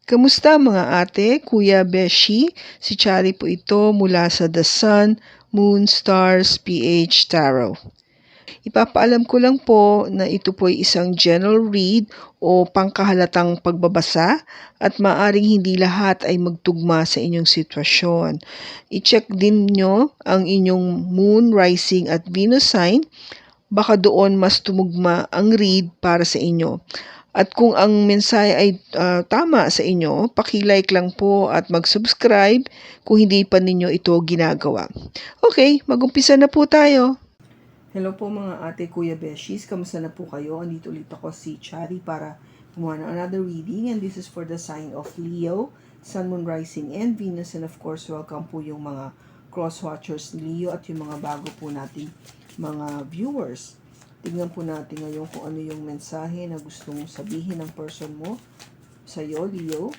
Kamusta mga ate, kuya, beshi? Si Chari po ito mula sa The Sun, Moon, Stars, PH Tarot. Ipapaalam ko lang po na ito po ay isang general read o pangkahalatang pagbabasa at maaring hindi lahat ay magtugma sa inyong sitwasyon. I-check din nyo ang inyong Moon, Rising at Venus sign. Baka doon mas tumugma ang read para sa inyo. At kung ang mensahe ay tama sa inyo, paki-like lang po at mag-subscribe kung hindi pa ninyo ito ginagawa. Okay, mag-umpisa na po tayo. Hello po mga ate, kuya, beshis. Kamusta na po kayo? Andito ulit ako si Chari para gumawa ng another reading. And this is for the sign of Leo, Sun, Moon, Rising, and Venus. And of course, welcome po yung mga cross-watchers ni Leo at yung mga bago po nating mga viewers. Tingnan po natin ngayon kung ano yung mensahe na gustong sabihin ng person mo sa'yo, Leo.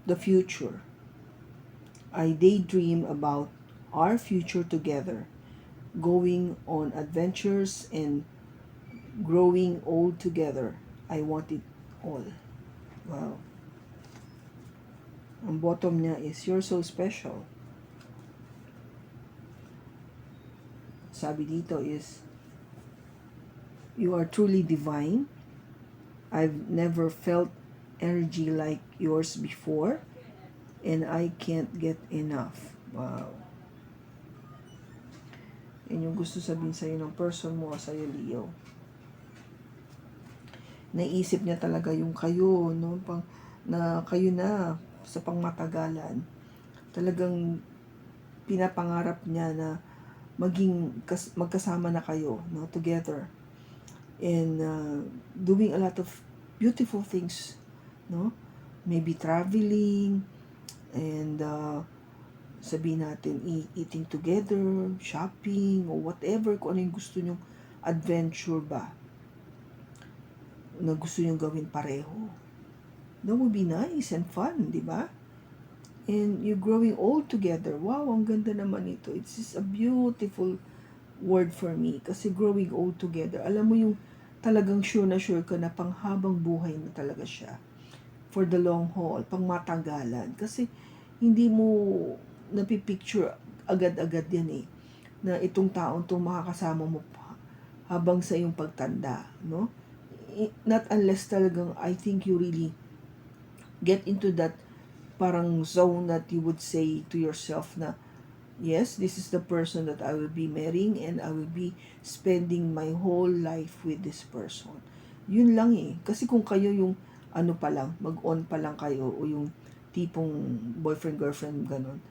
The future. I daydream about our future together, going on adventures and growing old together. I want it all. Wow. Ang bottom niya is, you're so special. Sabi dito is, you are truly divine. I've never felt energy like yours before, and I can't get enough. Wow. Yan yung gusto sabihin sa'yo ng person mo, sa'yo, Leo. Naisip niya talaga yung kayo, no? Na kayo na sa pangmatagalan. Talagang pinapangarap niya na magkasama na kayo, no? Together. And doing a lot of beautiful things, no? Maybe traveling, and sabihin natin, eating together, shopping, or whatever, kung ano yung gusto nyong adventure ba na gusto nyong gawin pareho. That would be nice and fun, di ba? And you're growing old together. Wow, ang ganda naman ito. It's just a beautiful word for me. Kasi growing old together, alam mo yung talagang sure na sure ka na panghabang buhay na talaga siya. For the long haul, pangmatagalan. Kasi hindi mo napipicture agad-agad yan eh. Na itong taong itong makakasama mo habang sa iyong pagtanda. No? Not unless talagang I think you really get into that parang zone that you would say to yourself na, yes, this is the person that I will be marrying and I will be spending my whole life with this person. Yun lang eh. Kasi kung kayo yung ano pa lang, mag-on pa lang kayo o yung tipong boyfriend-girlfriend ganon,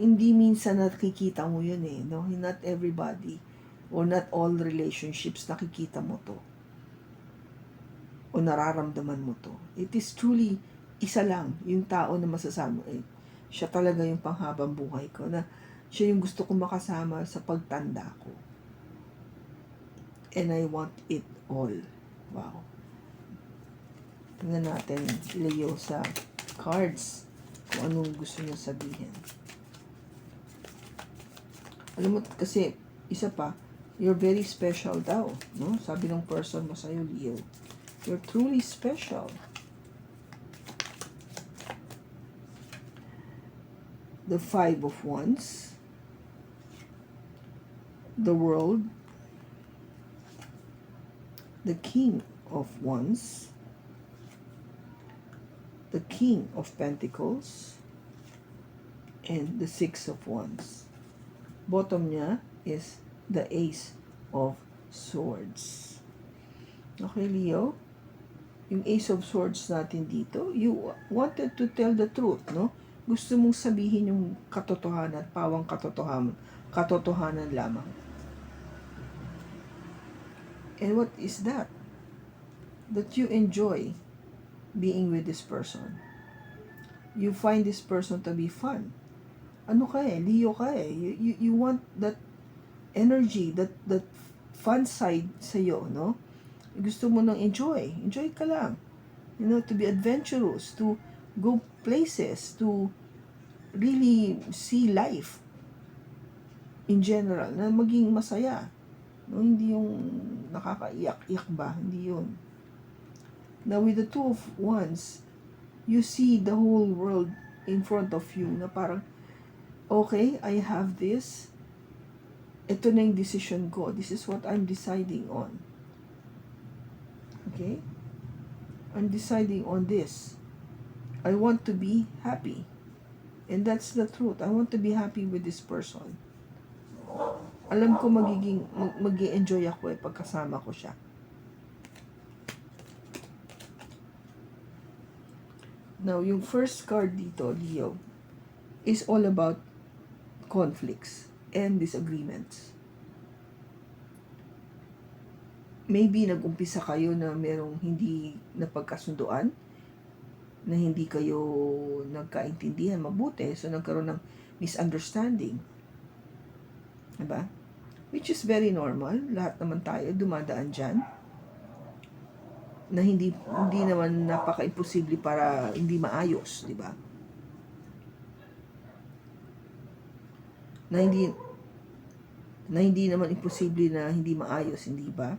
hindi minsan nakikita mo yun eh. No? Not everybody or not all relationships nakikita mo to o nararamdaman mo to. It is truly isa lang yung tao na masasama eh, siya talaga yung panghabang buhay ko, na siya yung gusto kong makasama sa pagtanda ko. And I want it all. Wow. Tingnan natin, Leo, sa cards kung anong gusto niya sabihin. Alam mo, kasi isa pa, you're very special daw, no? Sabi ng person mo sa'yo, Leo. You're truly special. The Five of Wands, the World, the King of Wands, the King of Pentacles, and the Six of Wands. Bottom niya is the Ace of Swords. Okay, Leo? Yung Ace of Swords natin dito, you wanted to tell the truth, no? Gusto mong sabihin yung katotohanan, pawang katotohanan lamang. And what is that? That you enjoy being with this person. You find this person to be fun. Ano ka eh? Leo ka eh. You want that energy, that fun side sa'yo, no? Gusto mo nang enjoy. Enjoy ka lang. You know, to be adventurous, to go places, to really see life in general, na maging masaya. No, hindi yung nakakaiyak-iyak ba, hindi yun. Now with the Two of Wands, you see the whole world in front of you na parang, okay, I have this. Ito na yung decision ko. This is what I'm deciding on. Okay? I'm deciding on this. I want to be happy. And that's the truth. I want to be happy with this person. Alam ko mag-i-enjoy ako pagkasama ko siya. Now, yung first card dito, Leo, is all about conflicts and disagreements. Maybe nag-umpisa kayo na merong hindi napagkasunduan, na hindi kayo nagkaintindihan mabuti, so nagkaroon ng misunderstanding. Diba? Which is very normal. Lahat naman tayo dumadaan dyan. Na hindi naman napaka-imposible para hindi maayos, di ba? Na hindi naman imposible na hindi maayos, hindi ba?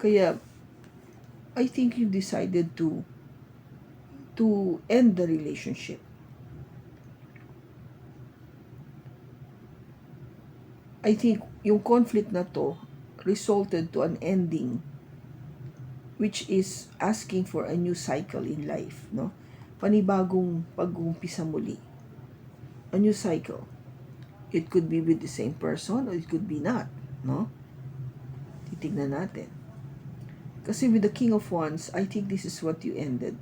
Kaya I think you decided to end the relationship. I think yung conflict na to resulted to an ending, which is asking for a new cycle in life, no? Panibagong pag-uumpisa muli. A new cycle. It could be with the same person or it could be not, no? Titignan natin. Kasi with the King of Wands, I think this is what you ended.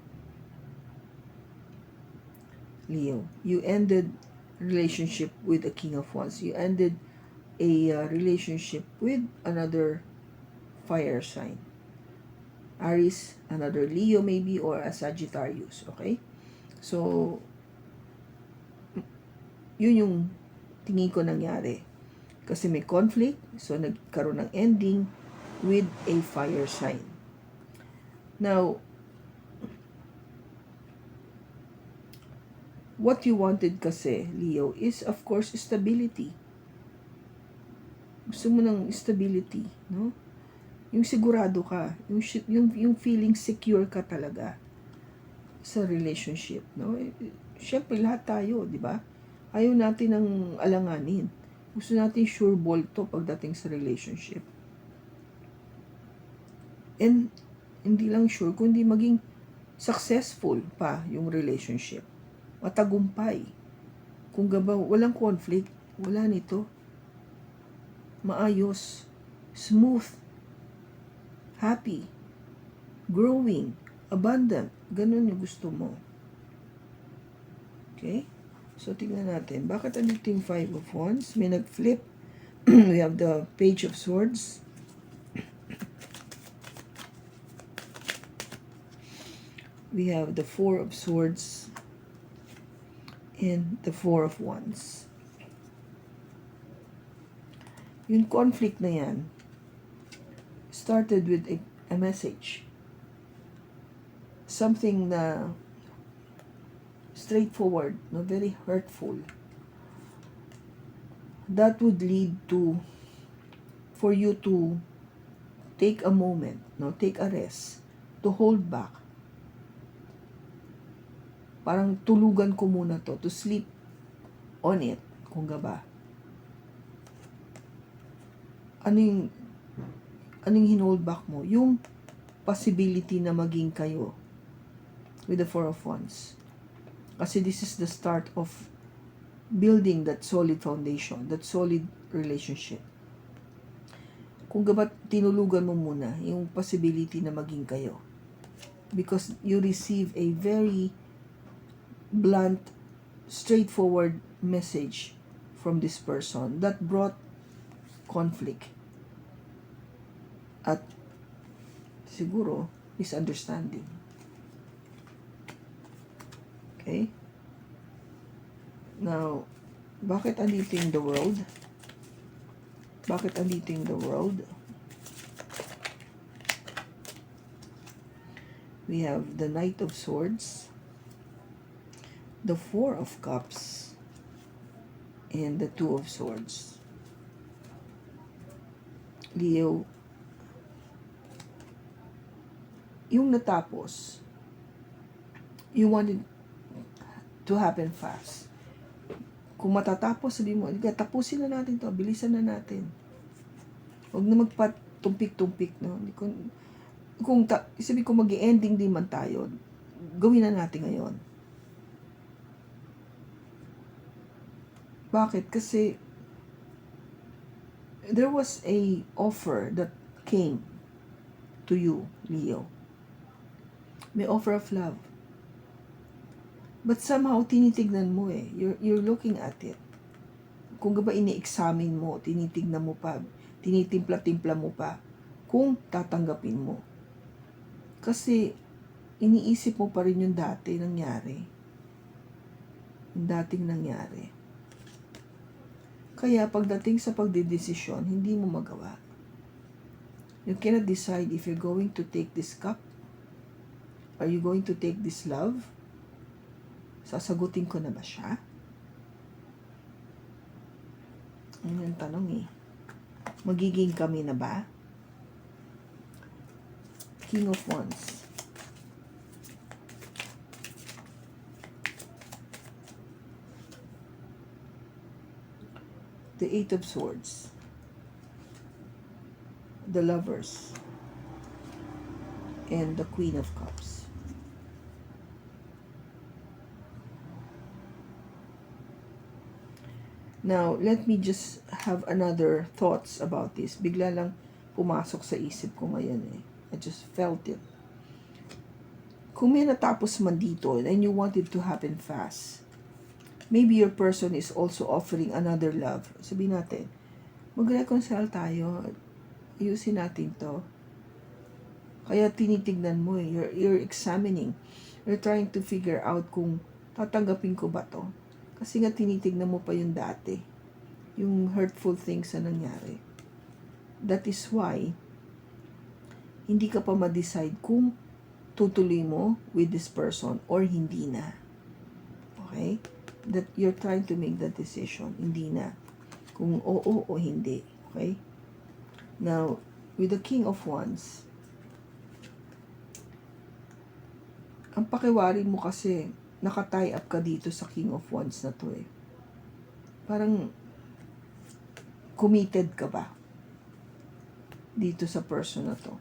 Leo, you ended relationship with the King of Wands. You ended a relationship with another fire sign. Aries, another Leo maybe, or a Sagittarius, okay? So, yun yung tingin ko nangyari. Kasi may conflict, so nagkaroon ng ending with a fire sign. Now, what you wanted kasi, Leo, is of course stability. Gusto mo ng stability, no? Yung sigurado ka, yung feeling secure ka talaga sa relationship, no? Siyempre lahat tayo, di ba? Ayaw natin ng alanganin. Gusto natin sure ball to pagdating sa relationship. And hindi lang sure, kundi maging successful pa yung relationship. Matagumpay. Kung walang conflict, wala nito. Maayos, smooth, happy, growing, abundant. Ganun yung gusto mo. Okay? So, tignan natin. Bakit andito yung Five of Wands? May nag-flip. We have the Page of Swords. We have the Four of Swords. And the Four of Wands. Yung conflict na yan started with a message. Something na straightforward, no, very hurtful. That would lead to for you to take a moment, no, take a rest, to hold back. Parang tulugan ko muna to sleep on it, kung ba. Anong hinold back mo? Yung possibility na maging kayo with the Four of Wands. Kasi this is the start of building that solid foundation, that solid relationship. Kung ba tinulugan mo muna yung possibility na maging kayo. Because you receive a very blunt, straightforward message from this person that brought conflict at siguro misunderstanding. Okay? Now, bakit andito yung the world? Bakit andito yung the world? We have the Knight of Swords, the Four of Cups, and the Two of Swords. Leo, yung natapos, you wanted to happen fast. Kung matatapos, sabi mo, tapusin na natin to, bilisan na natin. Huwag na magpatumpik-tumpik, no? Sabi ko mag-ending din man tayo, gawin na natin ngayon. Bakit? Kasi there was a offer that came to you, Leo. May offer of love. But somehow, tinitignan mo eh. You're looking at it. Kung ba ini-examine mo, tinitignan mo pa, tinitimpla-timpla mo pa, kung tatanggapin mo. Kasi, iniisip mo pa rin yung dati nangyari. Yung dating nangyari. Kaya, pagdating sa pagdedesisyon, hindi mo magawa. You cannot decide if you're going to take this cup. Are you going to take this love? Sasagutin ko na ba siya? Yun yung tanong eh. Magiging kami na ba? King of Wands. The Eight of Swords. The Lovers. And the Queen of Cups. Now, let me just have another thoughts about this. Bigla lang pumasok sa isip ko ngayon eh. I just felt it. Kung may natapos man dito and you want it to happen fast, maybe your person is also offering another love. Sabihin natin, mag-reconcile tayo. Ayusin natin to. Kaya tinitignan mo eh. You're examining. You're trying to figure out kung tatanggapin ko ba to. Kasi nga tinitignan mo pa yung dati. Yung hurtful things na nangyari. That is why, hindi ka pa ma-decide kung tutuloy mo with this person or hindi na. Okay? That you're trying to make that decision. Hindi na. Kung oo o hindi. Okay? Now, with the King of Wands, ang pakiwari mo kasi, naka-tie up ka dito sa King of Wands na to eh. Parang committed ka ba dito sa person na to?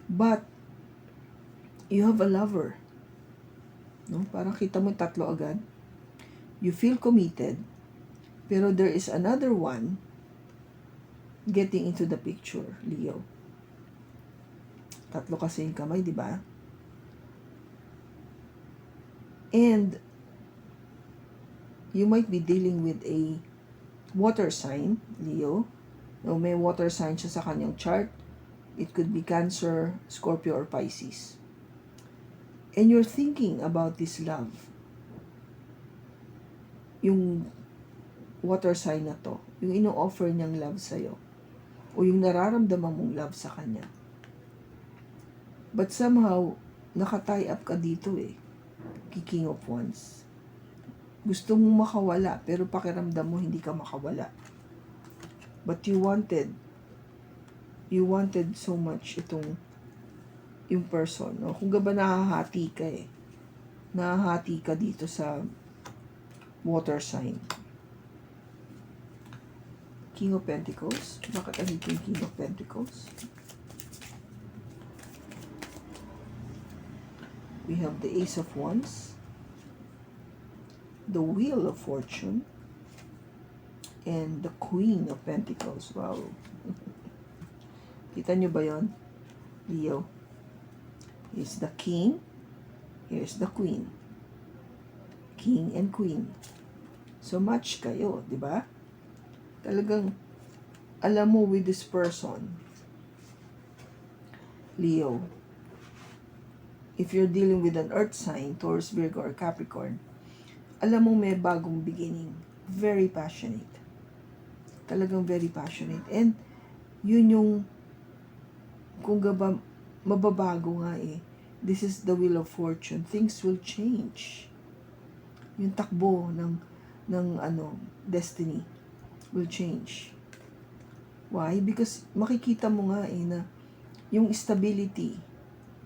But you have a lover. No? Parang kita mo tatlo agad. You feel committed, pero there is another one getting into the picture, Leo. Tatlo kasi yung kamay, di ba? And you might be dealing with a water sign, Leo. No, may water sign siya sa kanyang chart. It could be Cancer, Scorpio, or Pisces. And you're thinking about this love. Yung water sign na to, yung ino-offer niyang love sa'yo, o yung nararamdaman mong love sa kanya. But somehow, naka-tie up ka dito eh. King of Wands. Gusto mong makawala, pero pakiramdam mo hindi ka makawala. But you wanted so much yung person. No? Kung ba nahahati ka eh. Nahahati ka dito sa water sign. King of Pentacles. Bakit ano yung King of Pentacles? We have the Ace of Wands, the Wheel of Fortune, and the Queen of Pentacles. Wow. Kita nyo ba yun? Leo. Here's the King. Here's the Queen. King and Queen. So match kayo, di ba? Talagang alam mo with this person, Leo, if you're dealing with an earth sign, Taurus, Virgo, or Capricorn, alam mo may bagong beginning. Very passionate. Talagang very passionate. And yun yung, kung ba, mababago nga eh. This is the Wheel of Fortune. Things will change. Yung takbo ng ng destiny will change. Why? Because makikita mo nga na yung stability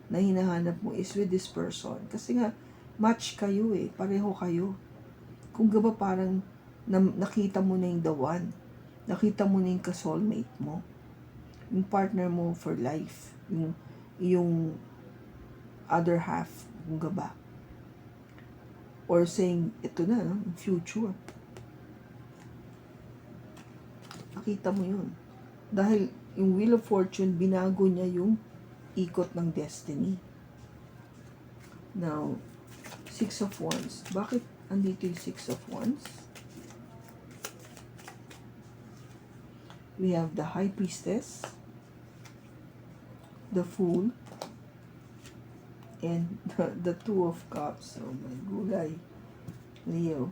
na hinahanap mo is with this person. Kasi nga, match kayo pareho kayo. Kung ba parang nakita mo na yung the one, nakita mo na yung ka-soulmate mo, yung partner mo for life, yung other half, kung ba. Or saying, ito na, no? Future. Nakita mo yun. Dahil yung Wheel of Fortune, binago niya yung ikot ng destiny. Now, Six of Wands. Bakit andito yung Six of Wands? We have the High Priestess, the Fool, and the Two of Cups. Oh my gulay. Leo,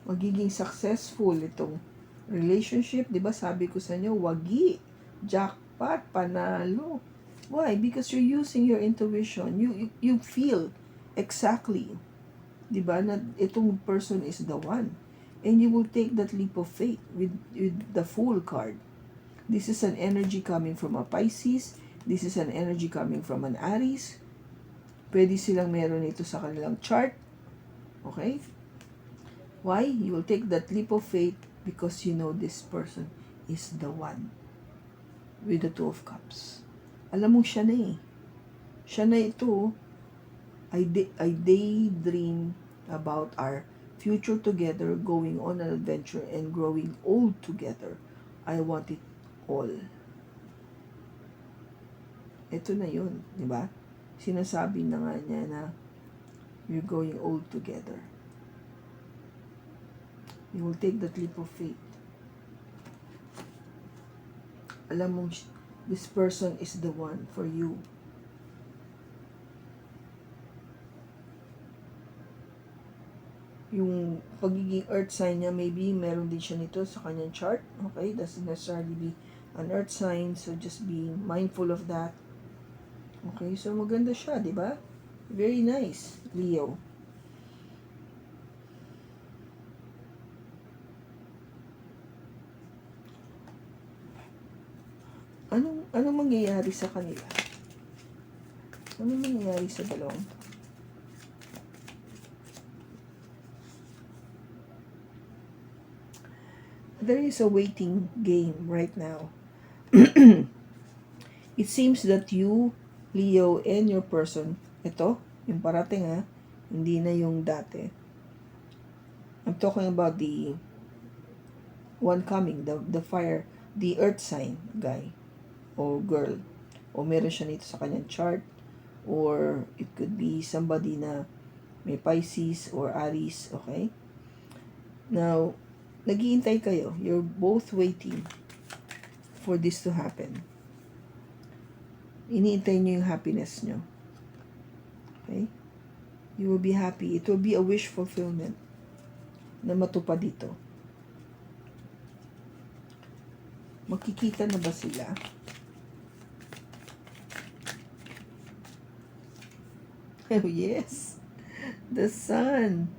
magiging successful itong relationship. Diba sabi ko sa inyo, wagi, jackpot, panalo. Why? Because you're using your intuition. You feel exactly, diba, na itong person is the one. And you will take that leap of faith with the Fool card. This is an energy coming from a Pisces. This is an energy coming from an Aries. Pwede silang meron ito sa kanilang chart. Okay? Why? You will take that leap of faith because you know this person is the one. With the Two of Cups. Alam mo siya na Siya na ito. I daydream about our future together, going on an adventure, and growing old together. I want it all. Ito na yun, di ba? Sinasabi na nga niya na you're going old together. You will take that leap of faith. Alam mo, this person is the one for you. Yung pagiging earth sign niya, maybe meron din siya nito sa kanyang chart. Okay? Doesn't necessarily be an earth sign, so just be mindful of that. Okay? So maganda siya, di ba? Very nice, Leo. Anong mangyayari sa kanila? Anong mangyayari sa dalawang? There is a waiting game right now. It seems that you, Leo, and your person, ito, yung parating hindi na yung dati. I'm talking about the one coming, the fire, the earth sign guy o girl. O meron siya nito sa kanyang chart. Or it could be somebody na may Pisces or Aries, okay? Now, naghihintay kayo. You're both waiting for this to happen. Iniintay nyo yung happiness nyo. Okay? You will be happy. It will be a wish fulfillment na matupad dito. Makikita na ba sila? Oh, yes. The sun.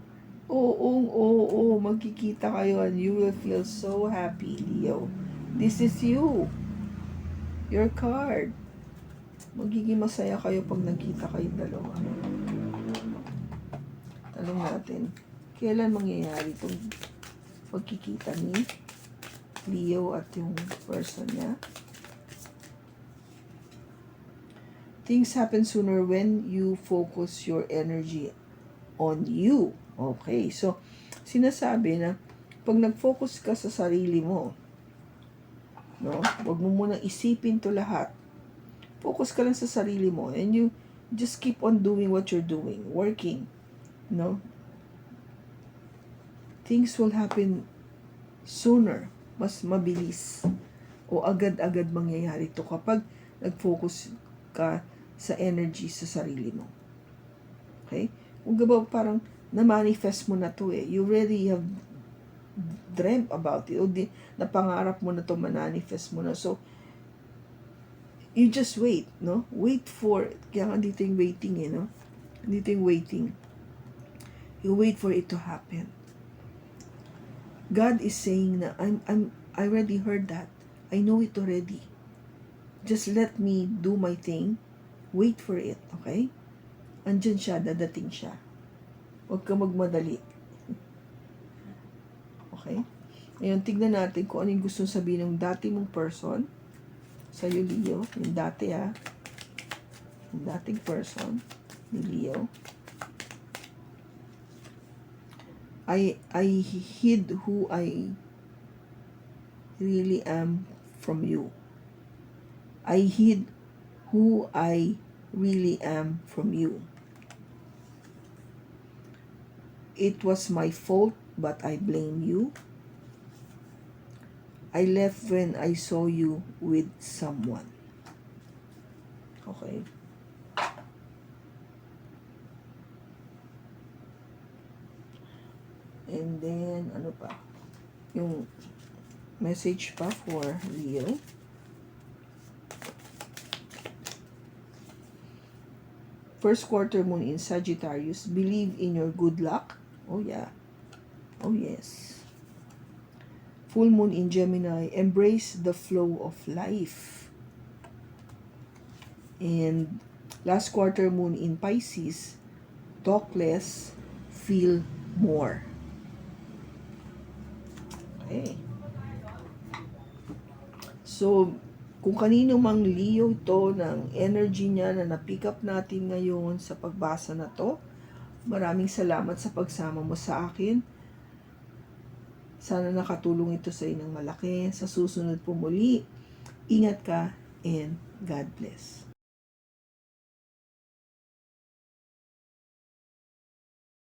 Oo, magkikita kayo and you will feel so happy, Leo. This is you. Your card. Magiging masaya kayo pag nagkita kayong dalawa. Tanong natin, kailan mangyayari itong pagkikita ni Leo at yung person niya? Things happen sooner when you focus your energy on you. Okay, so sinasabi na pag nag-focus ka sa sarili mo, no? Huwag mo munang isipin to lahat. Focus ka lang sa sarili mo and you just keep on doing what you're doing, working, no? Things will happen sooner, mas mabilis o agad-agad mangyayari to kapag nag-focus ka sa energy sa sarili mo. Okay? Kung ba parang na-manifest mo na to you already have dreamt about it o napangarap mo na to, manifest mo na. So, you just wait, no? Wait for, kaya nga dito yung waiting no? Dito yung waiting. You wait for it to happen. God is saying na I already heard that. I know it already. Just let me do my thing. Wait for it, okay? Andyan siya, dadating siya. Huwag ka magmadali. Okay? Ngayon, tignan natin kung ano yung gusto sabihin ng dati mong person. Sa'yo, Leo. Yung dati, yung dating person ni Leo. I hid who I really am from you. I hid who I really am from you. It was my fault, but I blame you. I left when I saw you with someone. Okay. And then, ano pa? Yung message pa for Leo. First quarter moon in Sagittarius. Believe in your good luck. Oh, yeah. Oh, yes. Full moon in Gemini. Embrace the flow of life. And last quarter moon in Pisces. Talk less, feel more. Okay. So, kung kanino mang Leo ito ng energy niya na na-pick up natin ngayon sa pagbasa na to, maraming salamat sa pagsama mo sa akin. Sana nakatulong ito sa inang malaki. Sa susunod po muli, ingat ka and God bless.